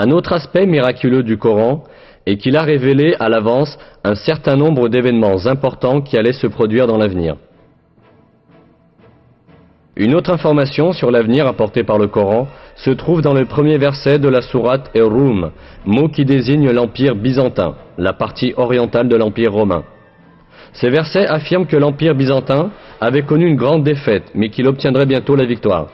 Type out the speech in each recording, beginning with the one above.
Un autre aspect miraculeux du Coran est qu'il a révélé à l'avance un certain nombre d'événements importants qui allaient se produire dans l'avenir. Une autre information sur l'avenir apportée par le Coran se trouve dans le premier verset de la sourate Ar-Rum, mot qui désigne l'Empire byzantin, la partie orientale de l'Empire romain. Ces versets affirment que l'Empire byzantin avait connu une grande défaite, mais qu'il obtiendrait bientôt la victoire.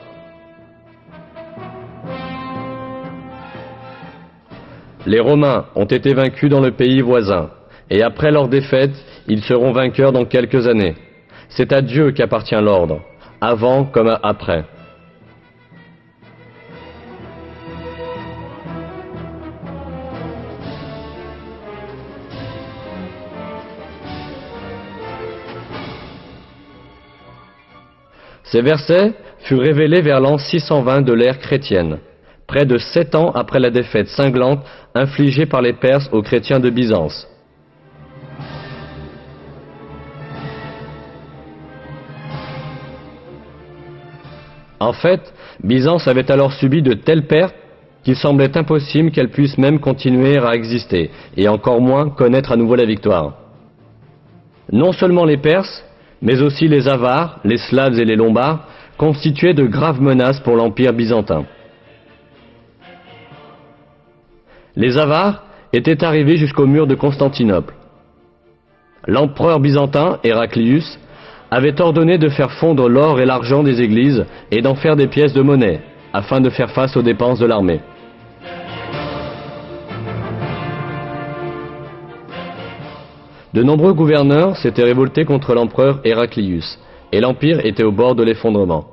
Les Romains ont été vaincus dans le pays voisin, et après leur défaite, ils seront vainqueurs dans quelques années. C'est à Dieu qu'appartient l'ordre, avant comme après. Ces versets furent révélés vers l'an 620 de l'ère chrétienne, près de 7 ans après la défaite cinglante infligée par les Perses aux chrétiens de Byzance. En fait, Byzance avait alors subi de telles pertes qu'il semblait impossible qu'elle puisse même continuer à exister, et encore moins connaître à nouveau la victoire. Non seulement les Perses, mais aussi les Avars, les Slaves et les Lombards constituaient de graves menaces pour l'Empire byzantin. Les Avars étaient arrivés jusqu'au mur de Constantinople. L'empereur byzantin, Héraclius, avait ordonné de faire fondre l'or et l'argent des églises et d'en faire des pièces de monnaie, afin de faire face aux dépenses de l'armée. De nombreux gouverneurs s'étaient révoltés contre l'empereur Héraclius, et l'empire était au bord de l'effondrement.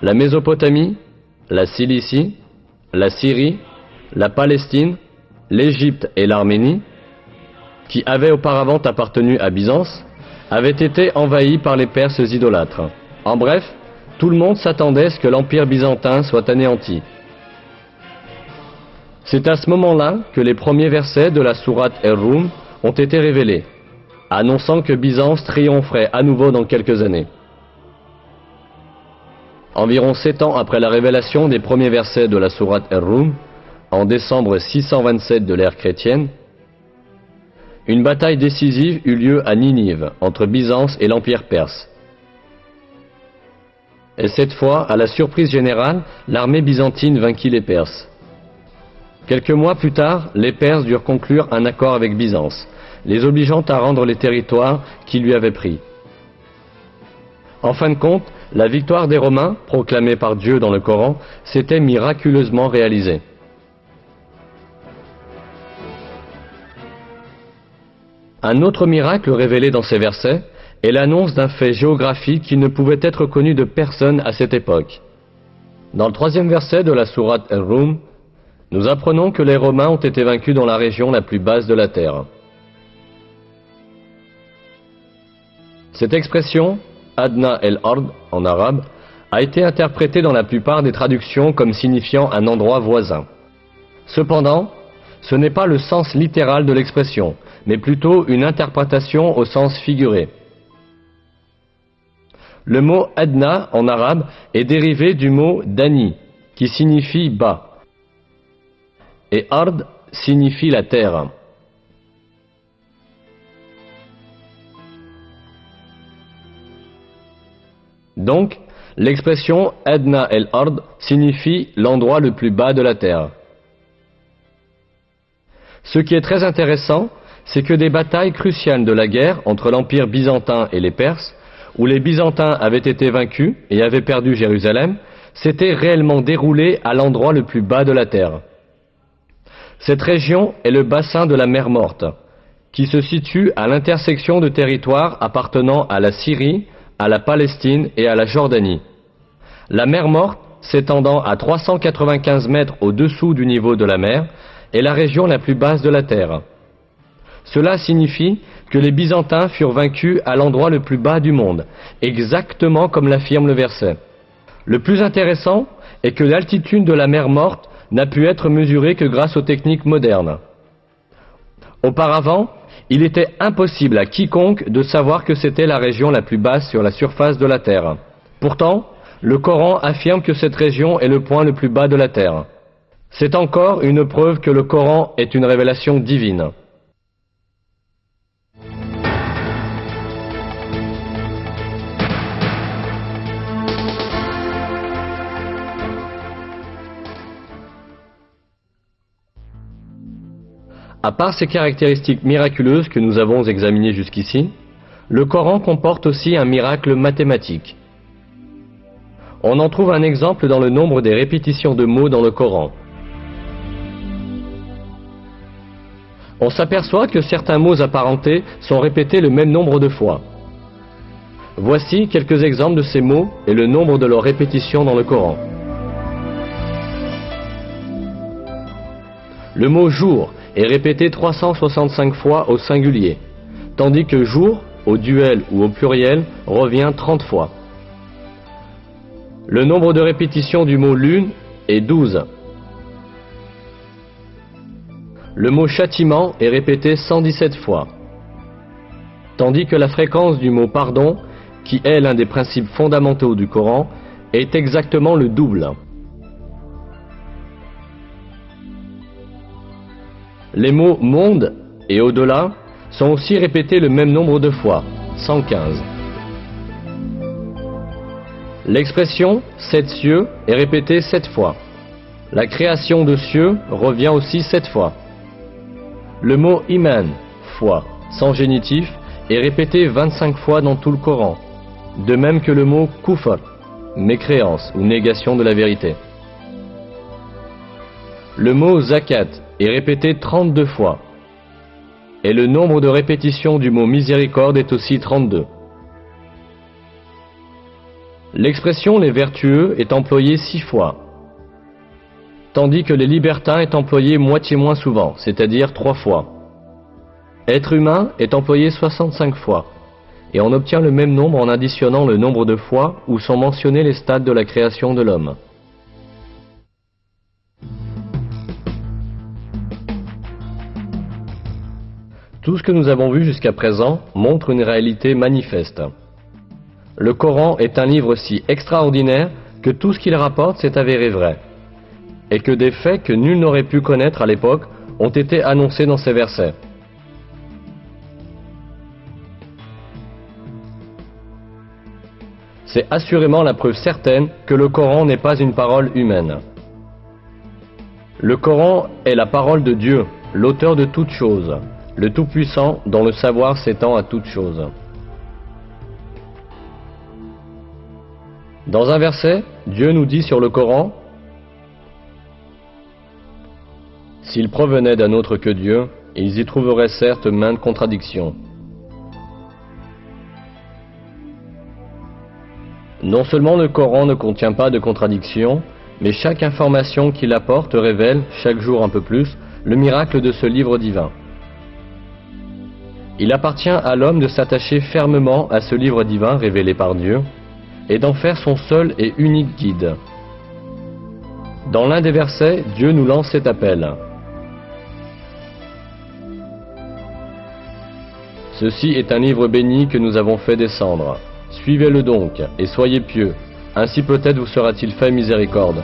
La Mésopotamie, la Cilicie, la Syrie, la Palestine, l'Égypte et l'Arménie, qui avaient auparavant appartenu à Byzance, avaient été envahis par les Perses idolâtres. En bref, tout le monde s'attendait à ce que l'empire byzantin soit anéanti. C'est à ce moment-là que les premiers versets de la sourate Ar-Rum ont été révélés, annonçant que Byzance triompherait à nouveau dans quelques années. Environ 7 ans après la révélation des premiers versets de la sourate Ar-Rum, en décembre 627 de l'ère chrétienne, une bataille décisive eut lieu à Ninive, entre Byzance et l'Empire perse. Et cette fois, à la surprise générale, l'armée byzantine vainquit les Perses. Quelques mois plus tard, les Perses durent conclure un accord avec Byzance, les obligeant à rendre les territoires qu'ils lui avaient pris. En fin de compte, la victoire des Romains, proclamée par Dieu dans le Coran, s'était miraculeusement réalisée. Un autre miracle révélé dans ces versets est l'annonce d'un fait géographique qui ne pouvait être connu de personne à cette époque. Dans le 3e verset de la sourate Ar-Rum, nous apprenons que les Romains ont été vaincus dans la région la plus basse de la terre. Cette expression, Adna el-Ard en arabe, a été interprétée dans la plupart des traductions comme signifiant un endroit voisin. Cependant, ce n'est pas le sens littéral de l'expression, mais plutôt une interprétation au sens figuré. Le mot Adna en arabe est dérivé du mot Dani, qui signifie bas, et Ard signifie la terre. Donc, l'expression Adna el-Ard signifie l'endroit le plus bas de la terre. Ce qui est très intéressant, c'est que des batailles cruciales de la guerre entre l'Empire byzantin et les Perses, où les Byzantins avaient été vaincus et avaient perdu Jérusalem, s'étaient réellement déroulées à l'endroit le plus bas de la terre. Cette région est le bassin de la mer Morte, qui se situe à l'intersection de territoires appartenant à la Syrie, à la Palestine et à la Jordanie. La mer Morte, s'étendant à 395 mètres au-dessous du niveau de la mer, est la région la plus basse de la terre. Cela signifie que les Byzantins furent vaincus à l'endroit le plus bas du monde, exactement comme l'affirme le verset. Le plus intéressant est que l'altitude de la mer Morte n'a pu être mesurée que grâce aux techniques modernes. Auparavant, il était impossible à quiconque de savoir que c'était la région la plus basse sur la surface de la Terre. Pourtant, Le Coran affirme que cette région est le point le plus bas de la terre. C'est encore une preuve que le Coran est une révélation divine. À part ces caractéristiques miraculeuses que nous avons examinées jusqu'ici, le Coran comporte aussi un miracle mathématique. On en trouve un exemple dans le nombre des répétitions de mots dans le Coran. On s'aperçoit que certains mots apparentés sont répétés le même nombre de fois. Voici quelques exemples de ces mots et le nombre de leurs répétitions dans le Coran. Le mot jour est répété 365 fois au singulier, tandis que jour, au duel ou au pluriel, revient 30 fois. Le nombre de répétitions du mot lune est 12. Le mot châtiment est répété 117 fois, tandis que la fréquence du mot pardon, qui est l'un des principes fondamentaux du Coran, est exactement le double. Les mots monde et au-delà sont aussi répétés le même nombre de fois, 115. L'expression « sept cieux » est répétée 7 fois. La création de cieux revient aussi 7 fois. Le mot « iman » foi, sans génitif, est répété 25 fois dans tout le Coran, de même que le mot « kufr » mécréance ou négation de la vérité. Le mot « zakat » est répété 32 fois, et le nombre de répétitions du mot « miséricorde » est aussi 32. L'expression « les vertueux » est employée 6 fois, tandis que les libertins est employé moitié moins souvent, c'est-à-dire 3 fois. Être humain est employé 65 fois, et on obtient le même nombre en additionnant le nombre de fois où sont mentionnés les stades de la création de l'homme. Tout ce que nous avons vu jusqu'à présent montre une réalité manifeste. Le Coran est un livre si extraordinaire que tout ce qu'il rapporte s'est avéré vrai, et que des faits que nul n'aurait pu connaître à l'époque ont été annoncés dans ces versets. C'est assurément la preuve certaine que le Coran n'est pas une parole humaine. Le Coran est la parole de Dieu, l'auteur de toutes choses, le Tout-Puissant dont le savoir s'étend à toutes choses. Dans un verset, Dieu nous dit sur le Coran: « S'ils provenaient d'un autre que Dieu, ils y trouveraient certes maintes contradictions. » Non seulement le Coran ne contient pas de contradictions, mais chaque information qu'il apporte révèle, chaque jour un peu plus, le miracle de ce livre divin. Il appartient à l'homme de s'attacher fermement à ce livre divin révélé par Dieu, et d'en faire son seul et unique guide. Dans l'un des versets, Dieu nous lance cet appel. « Ceci est un livre béni que nous avons fait descendre. Suivez-le donc, et soyez pieux, ainsi peut-être vous sera-t-il fait miséricorde.